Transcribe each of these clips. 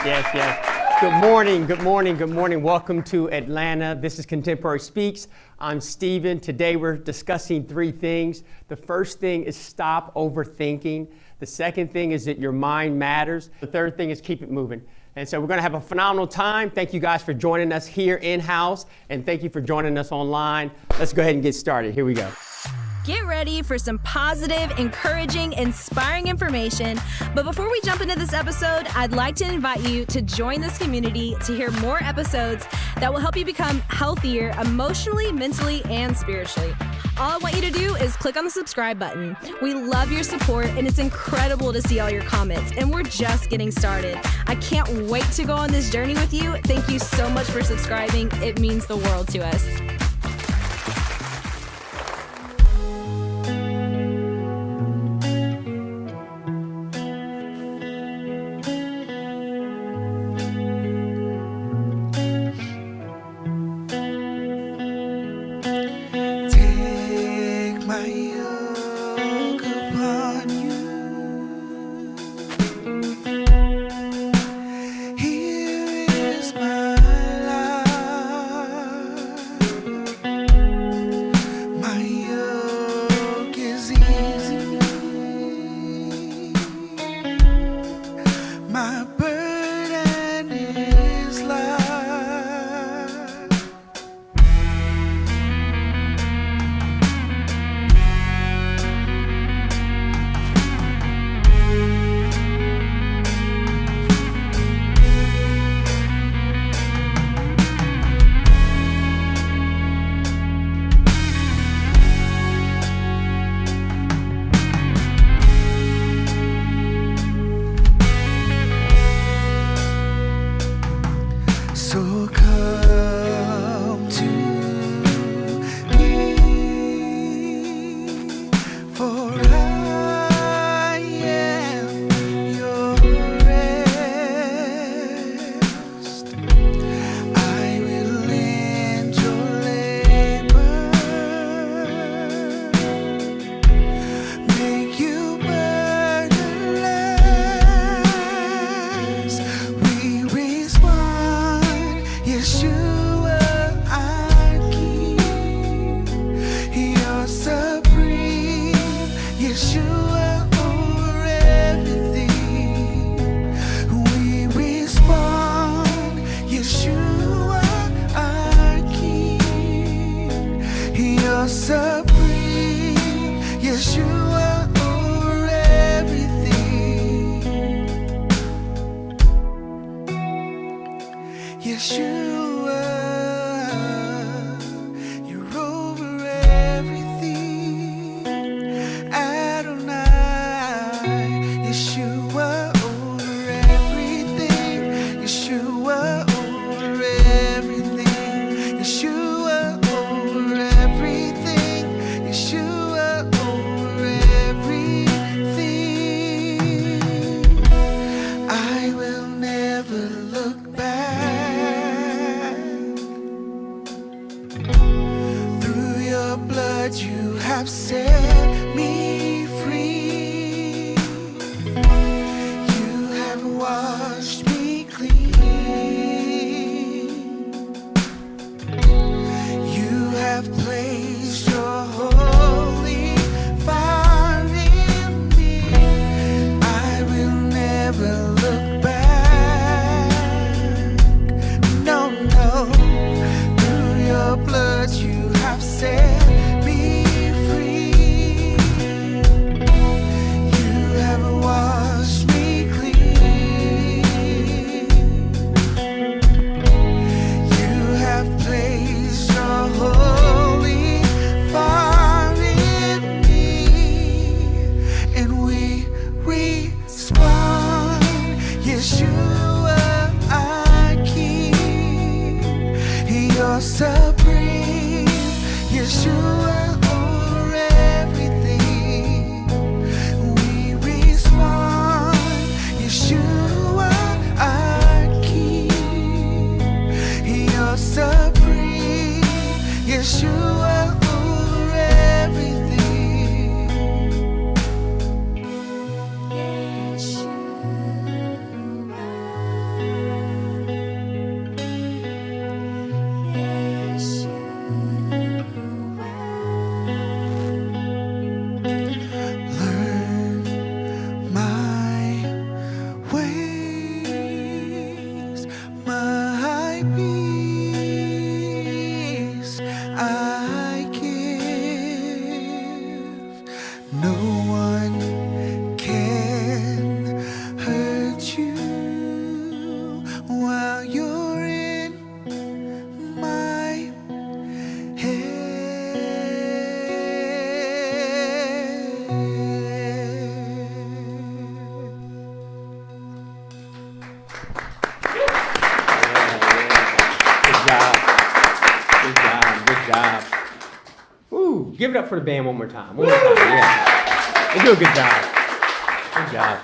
yes. Good morning. Welcome to Atlanta. This is Contemporary Speaks. I'm Stephen. Today we're discussing three things. The first thing is stop overthinking. The second thing is that your mind matters. The third thing is keep it moving. And so we're going to have a phenomenal time. Thank you guys for joining us here in-house, and thank you for joining us online. Let's go ahead and get started. Here we go. Get ready for some positive, encouraging, inspiring information. But before we jump into this episode, I'd like to invite you to join this community to hear more episodes that will help you become healthier emotionally, mentally, and spiritually. All I want you to do is click on the subscribe button. We love your support, and it's incredible to see all your comments, and we're just getting started. I can't wait to go on this journey with you. Thank you so much for subscribing. It means the world to us. Give it up for the band one more time. One more time. Yeah. They do a good job. Good job.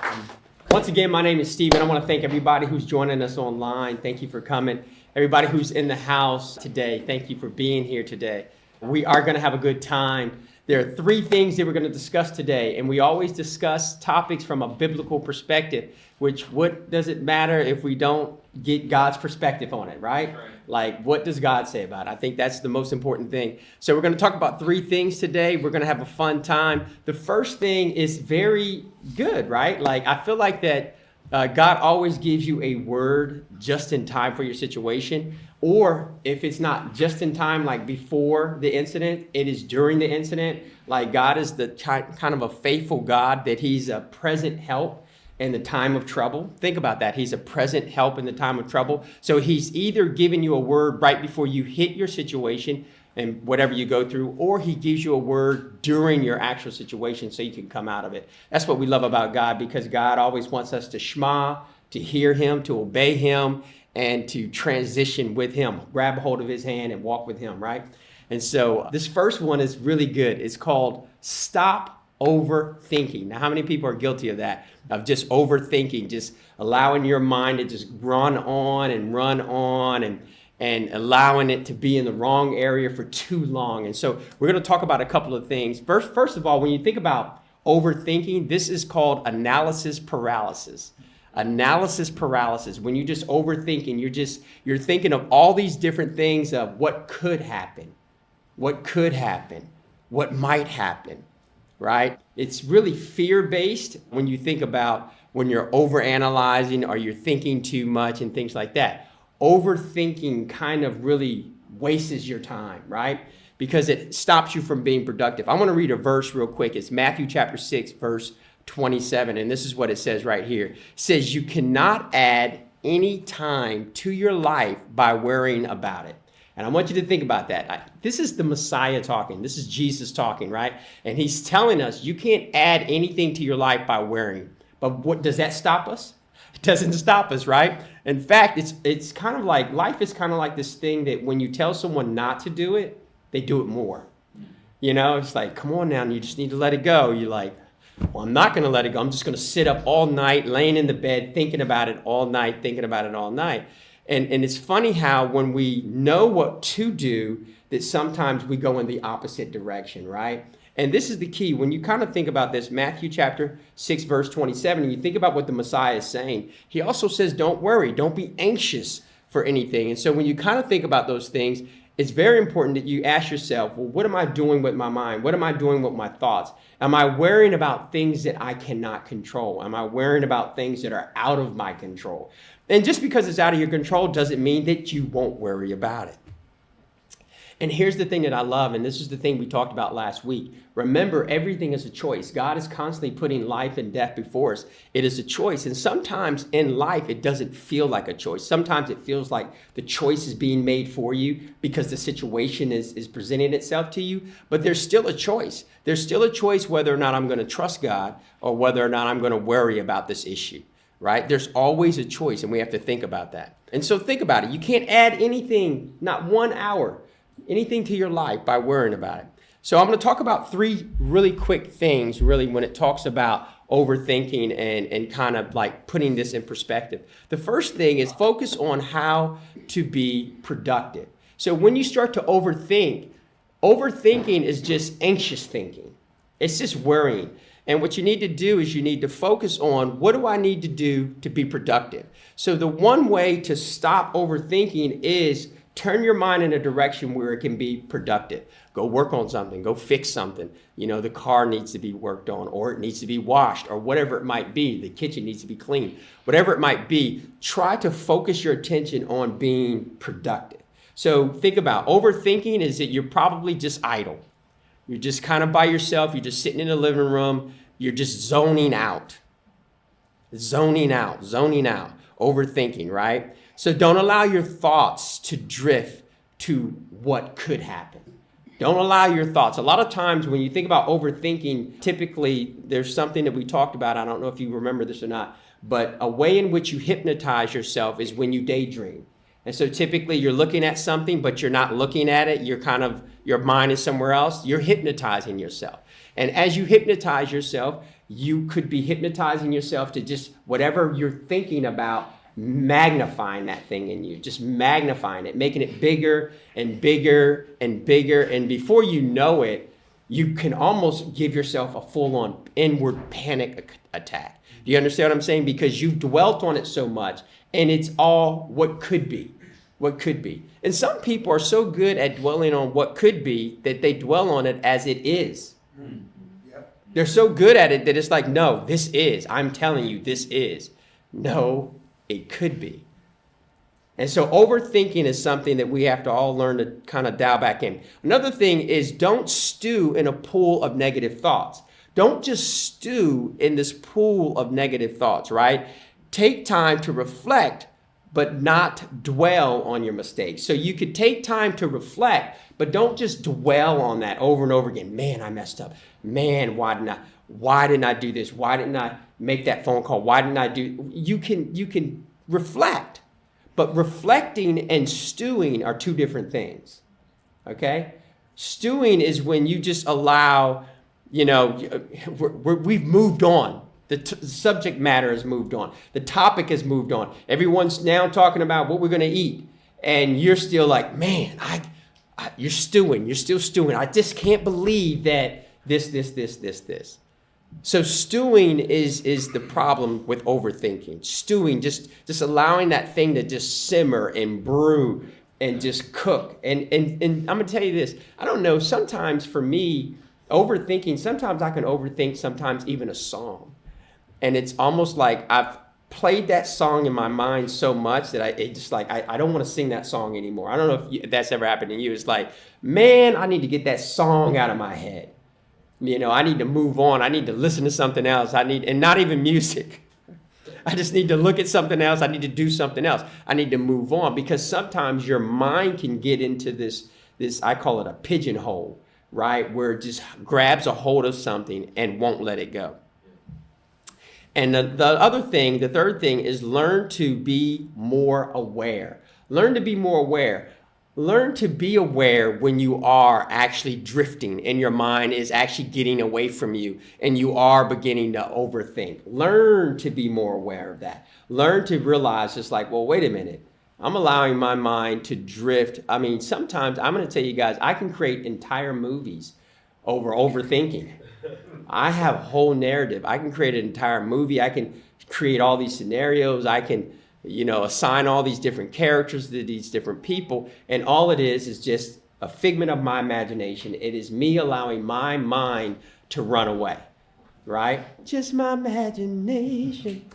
Once again, my name is Steven. I want to thank everybody who's joining us online. Thank you for coming. Everybody who's in the house today, thank you for being here today. We are going to have a good time. There are three things that we're going to discuss today, and we always discuss topics from a biblical perspective, which what does it matter if we don't get God's perspective on it, right? Like, what does God say about it? I think that's the most important thing. So we're going to talk about three things today. We're going to have a fun time. The first thing is very good, right? Like, I feel like that God always gives you a word just in time for your situation. Or if it's not just in time, like before the incident, it is during the incident. Like God is the kind of a faithful God that he's a present help in the time of trouble. Think about that. He's a present help in the time of trouble. So he's either giving you a word right before you hit your situation and whatever you go through, or he gives you a word during your actual situation so you can come out of it. That's what we love about God, because God always wants us to shema, to hear him, to obey him, and to transition with him, grab a hold of his hand and walk with him, right? And so this first one is really good. It's called Stop Overthinking. Now, how many people are guilty of that? Of just overthinking, just allowing your mind to just run on and allowing it to be in the wrong area for too long. And so we're going to talk about a couple of things. First of all, when you think about overthinking, this is called analysis paralysis. Analysis paralysis. When you just overthinking, you're thinking of all these different things of what could happen, what might happen, right? It's really fear-based when you think about when you're overanalyzing or you're thinking too much and things like that. Overthinking kind of really wastes your time, right? Because it stops you from being productive. I want to read a verse real quick. It's Matthew chapter 6, verse 27, and this is what it says right here. It says, you cannot add any time to your life by worrying about it. And I want you to think about that. This is the Messiah talking. This is Jesus talking, right? And he's telling us you can't add anything to your life by worrying. But what does that stop us? It doesn't stop us, right? In fact, it's kind of like, life is kind of like this thing that when you tell someone not to do it, they do it more. You know, it's like, come on now, you just need to let it go. You're like, well, I'm not going to let it go. I'm just going to sit up all night, laying in the bed, thinking about it all night. And it's funny how when we know what to do, that sometimes we go in the opposite direction, right? And this is the key. When you kind of think about this, Matthew chapter 6, verse 27, and you think about what the Messiah is saying, he also says, don't worry, don't be anxious for anything. And so when you kind of think about those things, it's very important that you ask yourself, well, what am I doing with my mind? What am I doing with my thoughts? Am I worrying about things that I cannot control? Am I worrying about things that are out of my control? And just because it's out of your control doesn't mean that you won't worry about it. And here's the thing that I love, and this is the thing we talked about last week. Remember, everything is a choice. God is constantly putting life and death before us. It is a choice. And sometimes in life, it doesn't feel like a choice. Sometimes it feels like the choice is being made for you because the situation is presenting itself to you. But there's still a choice. There's still a choice whether or not I'm going to trust God or whether or not I'm going to worry about this issue, right? There's always a choice, and we have to think about that. And so think about it. You can't add anything, not 1 hour, anything to your life by worrying about it. So I'm going to talk about three really quick things, really, when it talks about overthinking and kind of like putting this in perspective. The first thing is focus on how to be productive. So when you start to overthink, overthinking is just anxious thinking. It's just worrying. And what you need to do is you need to focus on, what do I need to do to be productive? So the one way to stop overthinking is turn your mind in a direction where it can be productive. Go work on something, go fix something. You know, the car needs to be worked on, or it needs to be washed, or whatever it might be. The kitchen needs to be cleaned. Whatever it might be, try to focus your attention on being productive. So think about overthinking is that you're probably just idle. You're just kind of by yourself. You're just sitting in the living room. You're just zoning out, overthinking, right? So don't allow your thoughts to drift to what could happen. Don't allow your thoughts. A lot of times when you think about overthinking, typically there's something that we talked about. I don't know if you remember this or not, but a way in which you hypnotize yourself is when you daydream. And so typically you're looking at something, but you're not looking at it. Your mind is somewhere else. You're hypnotizing yourself. And as you hypnotize yourself, you could be hypnotizing yourself to just whatever you're thinking about, magnifying that thing in you, just magnifying it, making it bigger and bigger and bigger. And before you know it, you can almost give yourself a full-on inward panic attack. Do you understand what I'm saying? Because you've dwelt on it so much, and it's all what could be. What could be. And some people are so good at dwelling on what could be that they dwell on it as it is. They're so good at it that it's like, no, this is. I'm telling you, this is. No, it could be. And so overthinking is something that we have to all learn to kind of dial back in. Another thing is don't stew in a pool of negative thoughts. Don't just stew in this pool of negative thoughts, right? Take time to reflect, but not dwell on your mistakes. So you could take time to reflect, but don't just dwell on that over and over again. Man, I messed up. Man, why didn't I do this? Why didn't I make that phone call? Why didn't I do? You can reflect, but reflecting and stewing are two different things. Okay? Stewing is when you just allow, we've moved on. The subject matter has moved on. The topic has moved on. Everyone's now talking about what we're going to eat. And you're still like, man, you're stewing. You're still stewing. I just can't believe that this. So stewing is the problem with overthinking. Stewing, just allowing that thing to just simmer and brew and just cook. And I'm going to tell you this. I don't know. Sometimes for me, overthinking, sometimes I can overthink sometimes even a song. And it's almost like I've played that song in my mind so much that I don't want to sing that song anymore. I don't know if that's ever happened to you. It's like, man, I need to get that song out of my head. I need to move on. I need to listen to something else. And not even music. I just need to look at something else. I need to do something else. I need to move on because sometimes your mind can get into this, I call it a pigeonhole, right? Where it just grabs a hold of something and won't let it go. And the third thing is learn to be more aware. Learn to be more aware. Learn to be aware when you are actually drifting and your mind is actually getting away from you and you are beginning to overthink. Learn to be more aware of that. Learn to realize it's like, well, wait a minute. I'm allowing my mind to drift. I mean, sometimes I'm going to tell you guys, I can create entire movies over overthinking. I have a whole narrative. I can create an entire movie. I can create all these scenarios. I can, assign all these different characters to these different people. And all it is just a figment of my imagination. It is me allowing my mind to run away, right? Just my imagination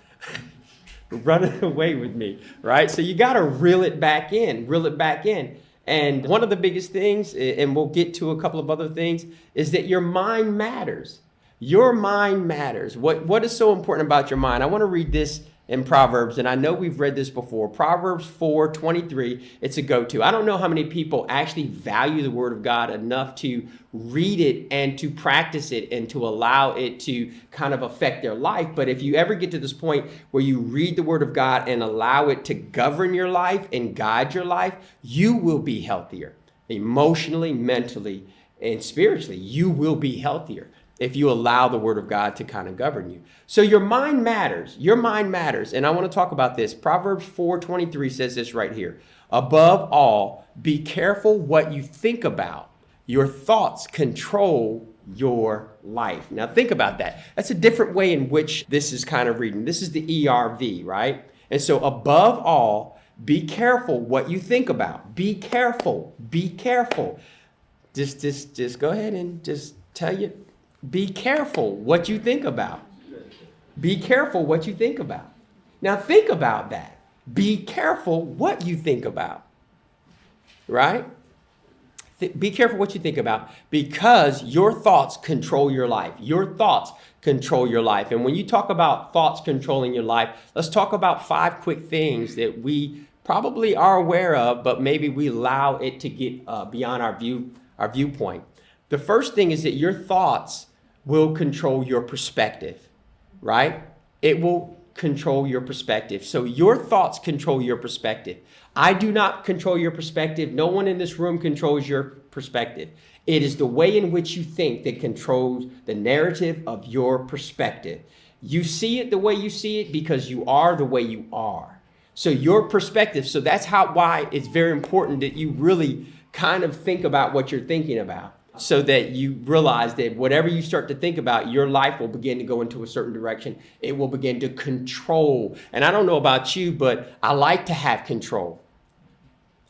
running away with me, right? So you got to reel it back in. And one of the biggest things, and we'll get to a couple of other things, is that your mind matters. Your mind matters. What is so important about your mind? I want to read this in Proverbs, and I know we've read this before. Proverbs 4:23, it's a go-to. I don't know how many people actually value the Word of God enough to read it and to practice it and to allow it to kind of affect their life. But if you ever get to this point where you read the Word of God and allow it to govern your life and guide your life, you will be healthier emotionally, mentally, and spiritually. You will be healthier if you allow the Word of God to kind of govern you. So your mind matters. Your mind matters. And I want to talk about this. Proverbs 4:23 says this right here. Above all, be careful what you think about. Your thoughts control your life. Now think about that. That's a different way in which this is kind of reading. This is the ERV, right? And so above all, be careful what you think about. Be careful. Be careful. Just go ahead and just tell you. Be careful what you think about. Be careful what you think about. Now think about that. Be careful what you think about. Right? Be careful what you think about because your thoughts control your life. Your thoughts control your life. And when you talk about thoughts controlling your life, let's talk about 5 quick things that we probably are aware of, but maybe we allow it to get beyond our viewpoint. The first thing is that your thoughts will control your perspective, right? It will control your perspective. So your thoughts control your perspective. I do not control your perspective. No one in this room controls your perspective. It is the way in which you think that controls the narrative of your perspective. You see it the way you see it because you are the way you are. So your perspective, so that's why it's very important that you really kind of think about what you're thinking about, so that you realize that whatever you start to think about, your life will begin to go into a certain direction. It will begin to control. And I don't know about you, but I like to have control.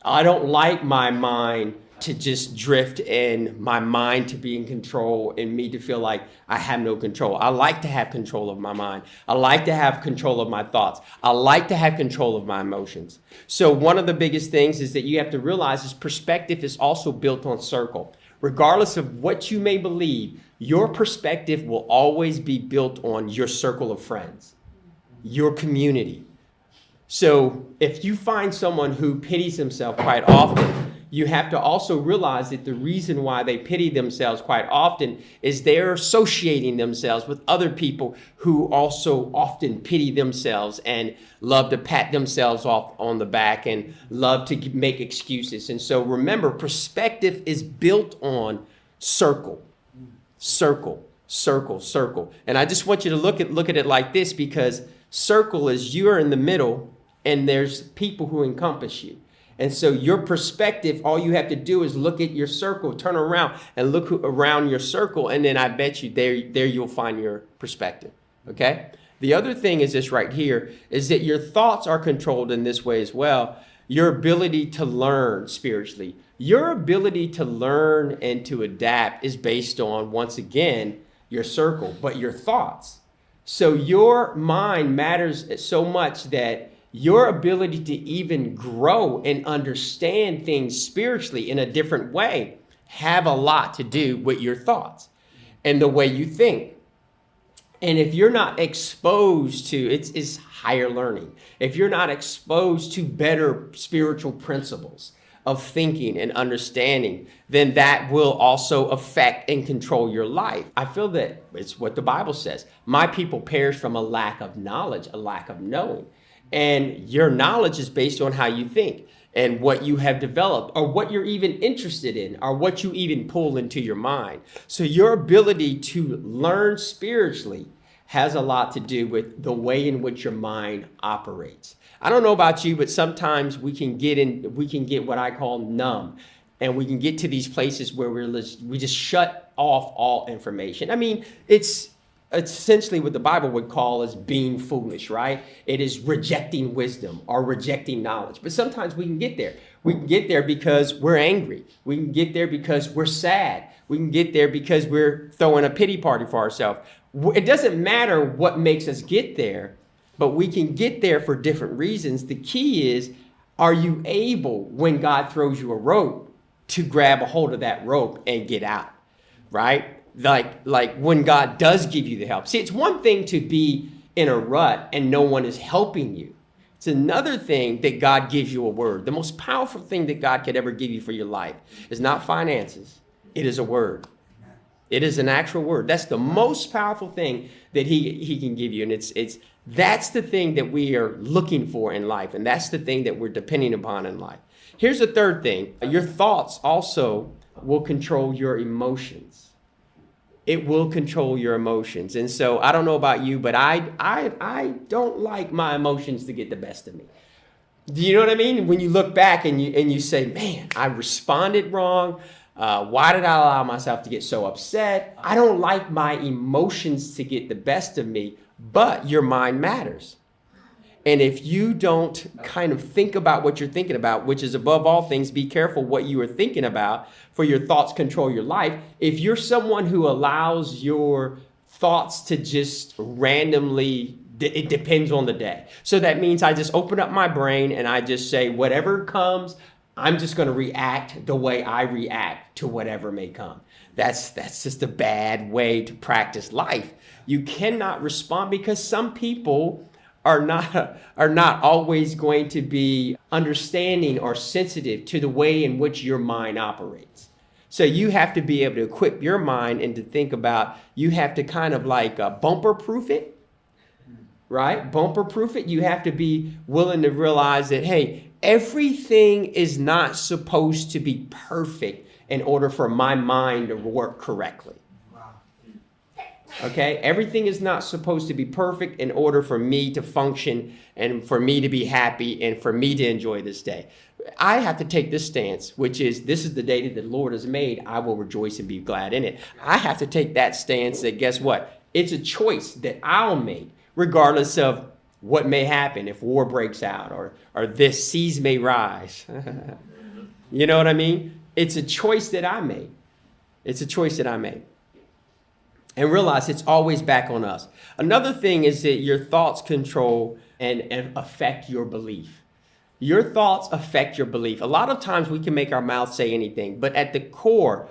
I don't like my mind to just drift and my mind to be in control and me to feel like I have no control. I like to have control of my mind. I like to have control of my thoughts. I like to have control of my emotions. So one of the biggest things is that you have to realize is perspective is also built on circle. Regardless of what you may believe, your perspective will always be built on your circle of friends, your community. So if you find someone who pities himself quite often, you have to also realize that the reason why they pity themselves quite often is they're associating themselves with other people who also often pity themselves and love to pat themselves off on the back and love to make excuses. And so remember, perspective is built on circle, circle, circle, circle. And I just want you to look at it like this, because circle is you're in the middle and there's people who encompass you. And so your perspective, all you have to do is look at your circle, turn around and look around your circle. And then I bet you there you'll find your perspective. Okay. The other thing is this right here is that your thoughts are controlled in this way as well. Your ability to learn spiritually, your ability to learn and to adapt is based on, once again, your circle, but your thoughts. So your mind matters so much that your ability to even grow and understand things spiritually in a different way have a lot to do with your thoughts and the way you think. And if you're not exposed to, it's higher learning. If you're not exposed to better spiritual principles of thinking and understanding, then that will also affect and control your life. I feel that it's what the Bible says. My people perish from a lack of knowledge, a lack of knowing. And your knowledge is based on how you think and what you have developed or what you're even interested in or what you even pull into your mind. So your ability to learn spiritually has a lot to do with the way in which your mind operates. I don't know about you, but sometimes we can get what I call numb, and we can get to these places where we just shut off all information. I mean, it's essentially what the Bible would call as being foolish, right? It is rejecting wisdom or rejecting knowledge. But sometimes we can get there. We can get there because we're angry. We can get there because we're sad. We can get there because we're throwing a pity party for ourselves. It doesn't matter what makes us get there, but we can get there for different reasons. The key is, are you able, when God throws you a rope, to grab a hold of that rope and get out, right? Like when God does give you the help. See, it's one thing to be in a rut and no one is helping you. It's another thing that God gives you a word. The most powerful thing that God could ever give you for your life is not finances. It is a word. It is an actual word. That's the most powerful thing that he can give you. And that's the thing that we are looking for in life. And that's the thing that we're depending upon in life. Here's the third thing. Your thoughts also will control your emotions. It will control your emotions. And so I don't know about you, but I don't like my emotions to get the best of me. Do you know what I mean? When you look back and you say, man, I responded wrong. Why did I allow myself to get so upset? I don't like my emotions to get the best of me, but your mind matters. And if you don't kind of think about what you're thinking about, which is above all things, be careful what you are thinking about, for your thoughts control your life. If you're someone who allows your thoughts to just randomly, it depends on the day. So that means I just open up my brain and I just say, whatever comes, I'm just going to react the way I react to whatever may come. That's just a bad way to practice life. You cannot respond, because some people are not always going to be understanding or sensitive to the way in which your mind operates. So you have to be able to equip your mind and to think about, you have to kind of like bumper proof it, right? Bumper proof it. You have to be willing to realize that, hey, everything is not supposed to be perfect in order for my mind to work correctly. Okay? Everything is not supposed to be perfect in order for me to function and for me to be happy and for me to enjoy this day. I have to take this stance, which is, this is the day that the Lord has made. I will rejoice and be glad in it. I have to take that stance that, guess what? It's a choice that I'll make, regardless of what may happen if war breaks out or this seas may rise. You know what I mean? It's a choice that I made. It's a choice that I made. And realize it's always back on us. Another thing is that your thoughts control and affect your belief. Your thoughts affect your belief. A lot of times we can make our mouth say anything, but at the core,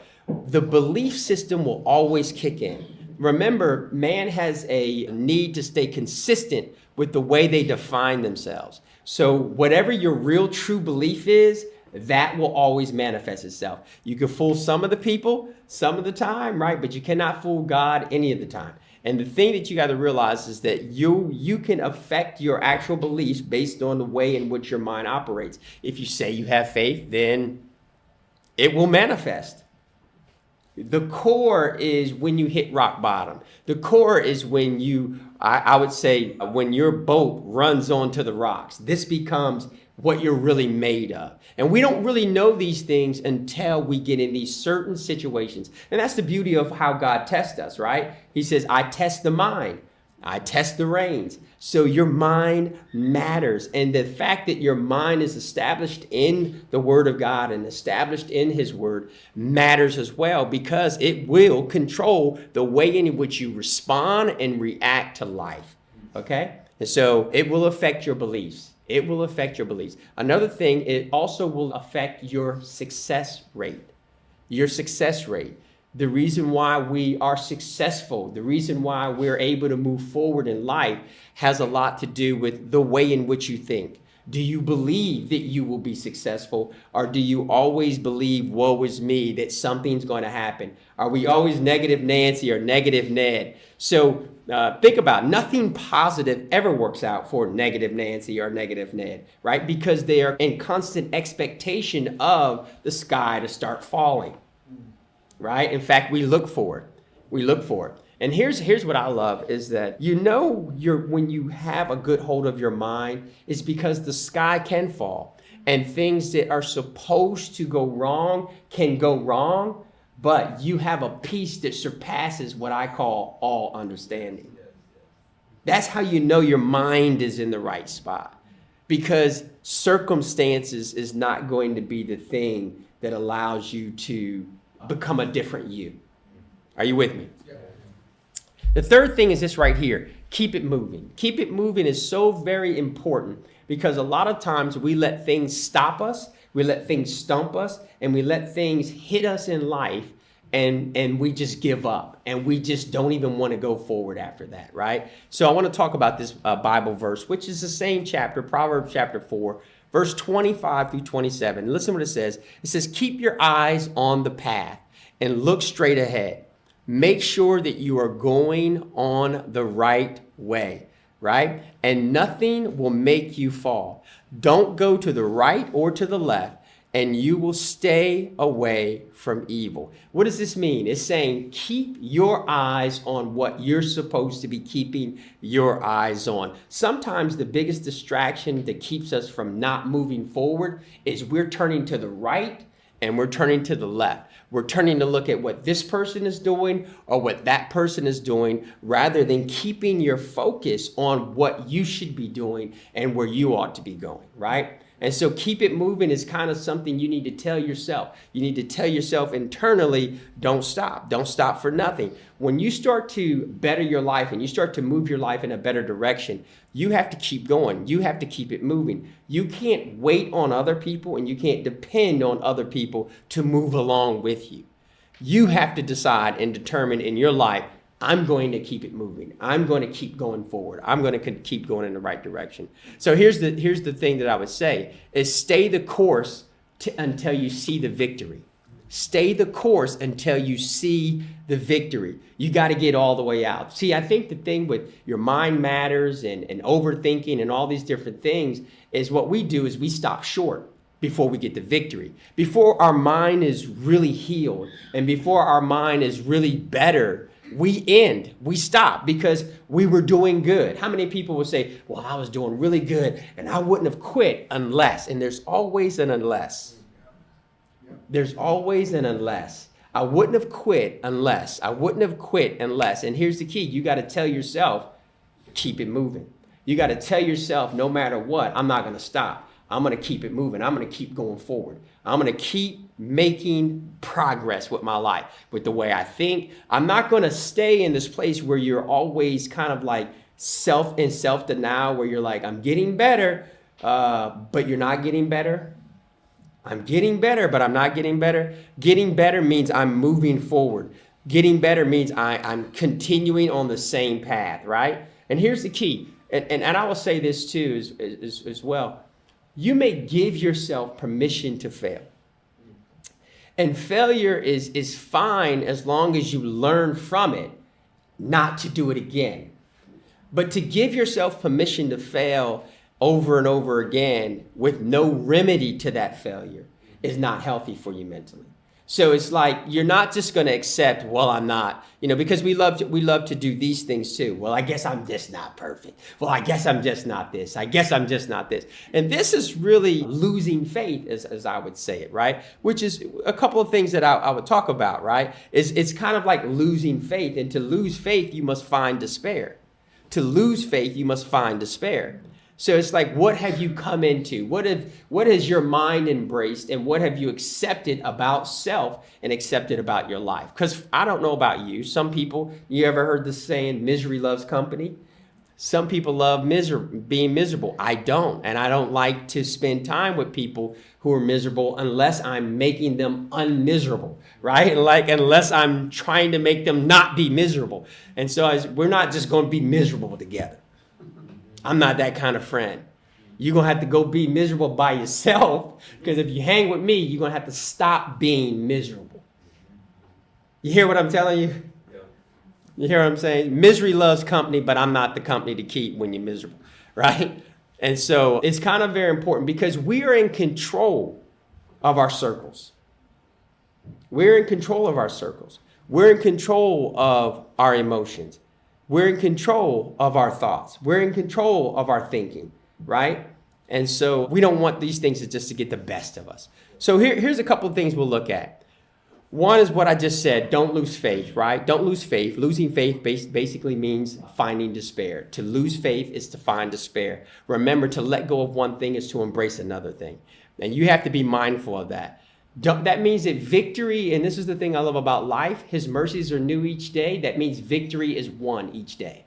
the belief system will always kick in. Remember, man has a need to stay consistent with the way they define themselves. So whatever your real true belief is, that will always manifest itself. You can fool some of the people some of the time, right? But you cannot fool God any of the time. And the thing that you got to realize is that you can affect your actual beliefs based on the way in which your mind operates. If you say you have faith, then it will manifest. The core is when you hit rock bottom. The core is when I would say, when your boat runs onto the rocks. This becomes what you're really made of. And we don't really know these things until we get in these certain situations. And that's the beauty of how God tests us, right? He says, I test the mind. I test the reins. So your mind matters. And the fact that your mind is established in the Word of God and established in His Word matters as well, because it will control the way in which you respond and react to life. Okay? And so it will affect your beliefs. It will affect your beliefs. Another thing, it also will affect your success rate. Your success rate. The reason why we are successful, the reason why we're able to move forward in life has a lot to do with the way in which you think. Do you believe that you will be successful, or do you always believe, woe is me, that something's going to happen? Are we always negative Nancy or negative Ned? So think about it. Nothing positive ever works out for negative Nancy or negative Ned, right? Because they are in constant expectation of the sky to start falling. Right? In fact, we look for it. We look for it. And here's what I love is that when you have a good hold of your mind, it's because the sky can fall and things that are supposed to go wrong can go wrong, but you have a peace that surpasses what I call all understanding. That's how you know your mind is in the right spot, because circumstances is not going to be the thing that allows you to become a different you. Are you with me? Yeah. The third thing is this right here. Keep it moving. Keep it moving is so very important, because a lot of times we let things stop us, we let things stump us, and we let things hit us in life, and we just give up, and we just don't even want to go forward after that, right? So I want to talk about this Bible verse, which is the same chapter, Proverbs chapter 4, verse 25 through 27. Listen what it says. It says, keep your eyes on the path and look straight ahead. Make sure that you are going on the right way, right? And nothing will make you fall. Don't go to the right or to the left, and you will stay away from evil. What does this mean? It's saying keep your eyes on what you're supposed to be keeping your eyes on. Sometimes the biggest distraction that keeps us from not moving forward is we're turning to the right and we're turning to the left. We're turning to look at what this person is doing or what that person is doing, rather than keeping your focus on what you should be doing and where you ought to be going, right? And so keep it moving is kind of something you need to tell yourself. You need to tell yourself internally, don't stop. Don't stop for nothing. When you start to better your life and you start to move your life in a better direction, you have to keep going. You have to keep it moving. You can't wait on other people, and you can't depend on other people to move along with you. You have to decide and determine in your life, I'm going to keep it moving. I'm going to keep going forward. I'm going to keep going in the right direction. So here's the thing that I would say is stay the course until you see the victory. Stay the course until you see the victory. You got to get all the way out. See, I think the thing with your mind matters and overthinking and all these different things is what we do is we stop short before we get the victory. Before our mind is really healed and before our mind is really better, we stop because we were doing good. How many people will say, well, I was doing really good and I wouldn't have quit unless, and there's always an unless. There's always an unless. I wouldn't have quit unless. I wouldn't have quit unless. And here's the key. You got to tell yourself, keep it moving. You got to tell yourself, no matter what, I'm not going to stop. I'm going to keep it moving. I'm going to keep going forward. I'm going to keep making progress with my life, with the way I think. I'm not going to stay in this place where you're always kind of like self-denial, where you're like, I'm getting better, but you're not getting better. I'm getting better, but I'm not getting better. Getting better means I'm moving forward. Getting better means I'm continuing on the same path, right? And here's the key, and I will say this too as well. You may give yourself permission to fail. And failure is fine as long as you learn from it, not to do it again. But to give yourself permission to fail over and over again with no remedy to that failure is not healthy for you mentally. So it's like you're not just going to accept, well, I'm not, because we love to do these things too. Well, I guess I'm just not perfect. Well, I guess I'm just not this. I guess I'm just not this. And this is really losing faith, as I would say it, right? Which is a couple of things that I would talk about, right? It's kind of like losing faith. And to lose faith, you must find despair. To lose faith, you must find despair. So it's like, what have you come into? What has your mind embraced, and what have you accepted about self and accepted about your life? Because I don't know about you. Some people, you ever heard the saying, misery loves company? Some people love being miserable. I don't. And I don't like to spend time with people who are miserable unless I'm making them unmiserable, right? Like, unless I'm trying to make them not be miserable. And so we're not just going to be miserable together. I'm not that kind of friend. You're going to have to go be miserable by yourself, because if you hang with me, you're going to have to stop being miserable. You hear what I'm telling you? Yeah. You hear what I'm saying? Misery loves company, but I'm not the company to keep when you're miserable, right? And so it's kind of very important because we are in control of our circles. We're in control of our circles. We're in control of our emotions. We're in control of our thoughts. We're in control of our thinking, right? And so we don't want these things to get the best of us. So here's a couple of things we'll look at. One is what I just said, don't lose faith, right? Don't lose faith. Losing faith basically means finding despair. To lose faith is to find despair. Remember, to let go of one thing is to embrace another thing. And you have to be mindful of that. That means that victory, and this is the thing I love about life, his mercies are new each day. That means victory is won each day.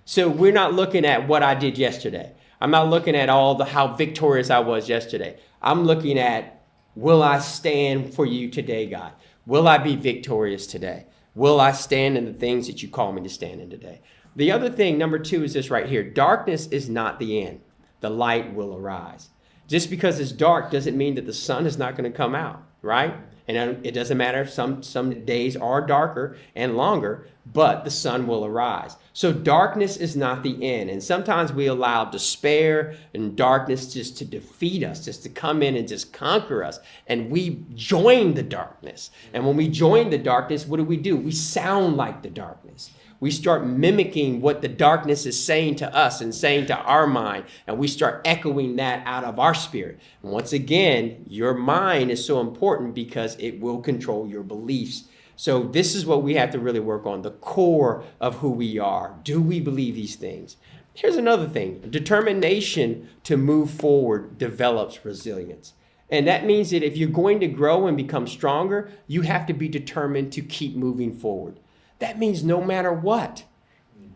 So we're not looking at what I did yesterday. I'm not looking at how victorious I was yesterday. I'm looking at, will I stand for you today, God? Will I be victorious today? Will I stand in the things that you call me to stand in today? The other thing, number 2, is this right here. Darkness is not the end. The light will arise. Just because it's dark doesn't mean that the sun is not going to come out, right? And it doesn't matter if some days are darker and longer, but the sun will arise. So darkness is not the end. And sometimes we allow despair and darkness just to defeat us, just to come in and just conquer us. And we join the darkness. And when we join the darkness, what do? We sound like the darkness. We start mimicking what the darkness is saying to us and saying to our mind, and we start echoing that out of our spirit. And once again, your mind is so important because it will control your beliefs. So this is what we have to really work on, the core of who we are. Do we believe these things? Here's another thing. Determination to move forward develops resilience. And that means that if you're going to grow and become stronger, you have to be determined to keep moving forward. That means no matter what,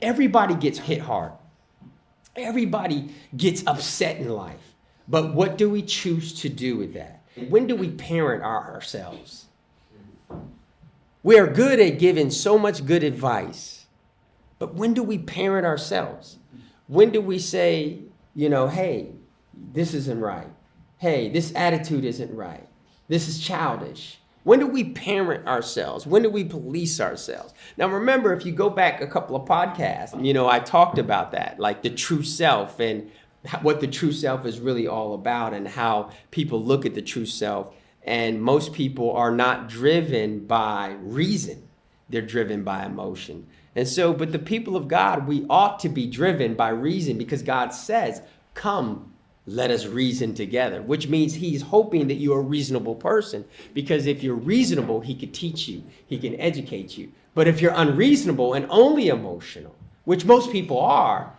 everybody gets hit hard. Everybody gets upset in life. But what do we choose to do with that? When do we parent ourselves? We are good at giving so much good advice. But when do we parent ourselves? When do we say, hey, this isn't right. Hey, this attitude isn't right. This is childish. When do we parent ourselves? When do we police ourselves? Now, remember, if you go back a couple of podcasts, I talked about that, like the true self and what the true self is really all about and how people look at the true self. And most people are not driven by reason. They're driven by emotion. And so, but the people of God, we ought to be driven by reason because God says, come, let us reason together, which means he's hoping that you're a reasonable person, because if you're reasonable, he could teach you, he can educate you. But if you're unreasonable and only emotional, which most people are,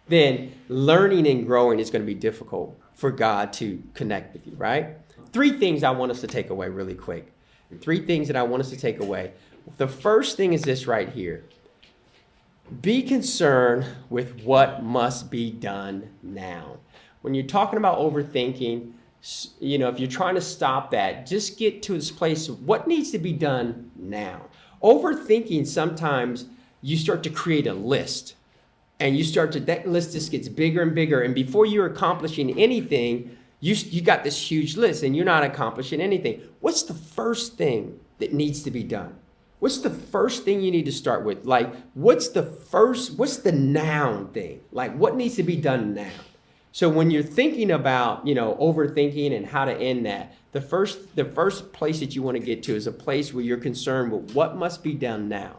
then learning and growing is going to be difficult for God to connect with you, right? 3 things I want us to take away really quick. 3 things that I want us to take away. The first thing is this right here. Be concerned with what must be done now. When you're talking about overthinking, if you're trying to stop that, just get to this place of what needs to be done now. Overthinking, sometimes you start to create a list and that list just gets bigger and bigger. And before you're accomplishing anything, you got this huge list and you're not accomplishing anything. What's the first thing that needs to be done? What's the first thing you need to start with? Like, what's the noun thing? Like, what needs to be done now? So when you're thinking about, overthinking and how to end that, the first place that you want to get to is a place where you're concerned with what must be done now.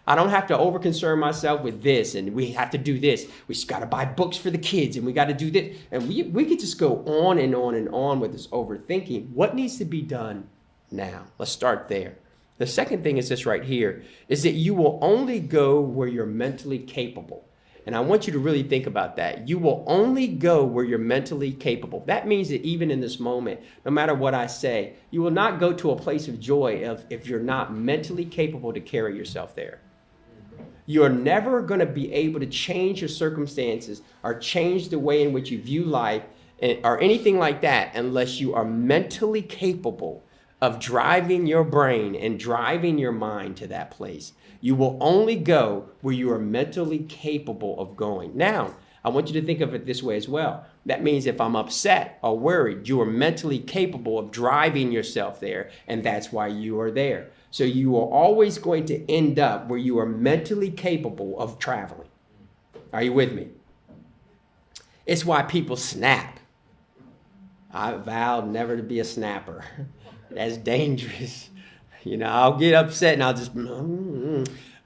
I don't have to over-concern myself with this, and we have to do this. We just got to buy books for the kids, and we got to do this. And we could just go on and on and on with this overthinking. What needs to be done now? Let's start there. The second thing is this right here, is that you will only go where you're mentally capable. And I want you to really think about that. You will only go where you're mentally capable. That means that even in this moment, no matter what I say, you will not go to a place of joy if you're not mentally capable to carry yourself there. You're never going to be able to change your circumstances or change the way in which you view life or anything like that unless you are mentally capable of driving your brain and driving your mind to that place. You will only go where you are mentally capable of going. Now, I want you to think of it this way as well. That means if I'm upset or worried, you are mentally capable of driving yourself there, and that's why you are there. So you are always going to end up where you are mentally capable of traveling. Are you with me? It's why people snap. I vowed never to be a snapper. That's dangerous. I'll get upset and I'll just,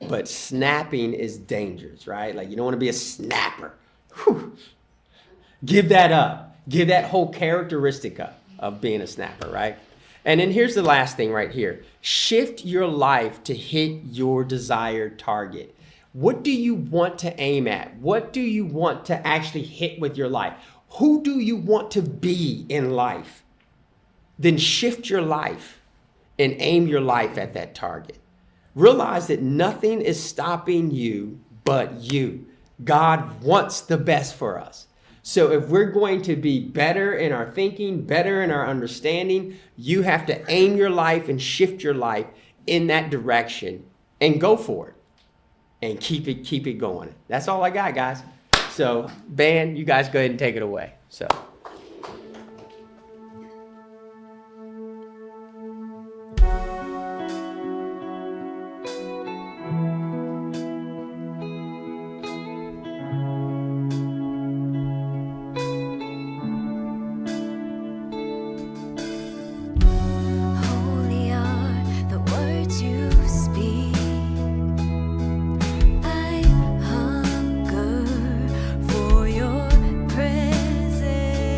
but snapping is dangerous, right? Like, you don't want to be a snapper. Whew. Give that up. Give that whole characteristic up of being a snapper, right? And then here's the last thing right here. Shift your life to hit your desired target. What do you want to aim at? What do you want to actually hit with your life? Who do you want to be in life? Then shift your life and aim your life at that target. Realize that nothing is stopping you but you. God wants the best for us. So if we're going to be better in our thinking, better in our understanding, you have to aim your life and shift your life in that direction and go for it and keep it going. That's all I got, guys. So, band, you guys go ahead and take it away. So. For your presence.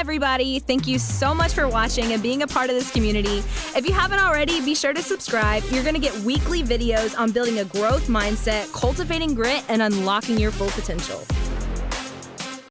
everybody. Thank you so much for watching and being a part of this community. If you haven't already, be sure to subscribe. You're going to get weekly videos on building a growth mindset, cultivating grit, and unlocking your full potential.